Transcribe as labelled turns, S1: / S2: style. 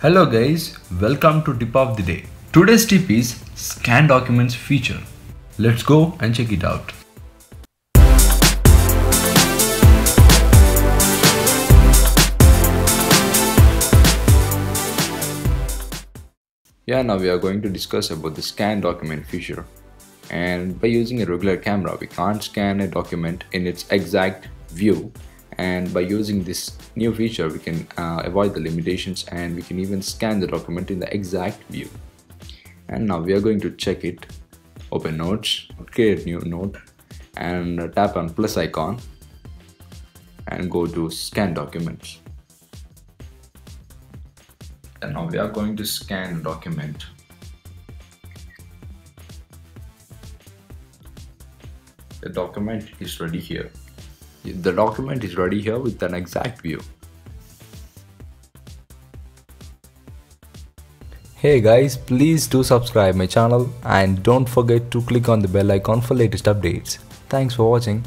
S1: Hello guys, welcome to tip of the day. Today's tip is scan documents feature. Let's go and check it out. Now we are going to discuss about the scan document feature. And by using a regular camera, we can't scan a document in its exact view. And by using this new feature, we can avoid the limitations and we can even scan the document in the exact view. And now we are going to check it. Open Notes, create new note, and tap on plus icon and go to scan documents. And now we are going to scan the document. The document is ready here. The document is ready here with an exact view.
S2: Hey guys, please do subscribe my channel and don't forget to click on the bell icon for latest updates. Thanks for watching.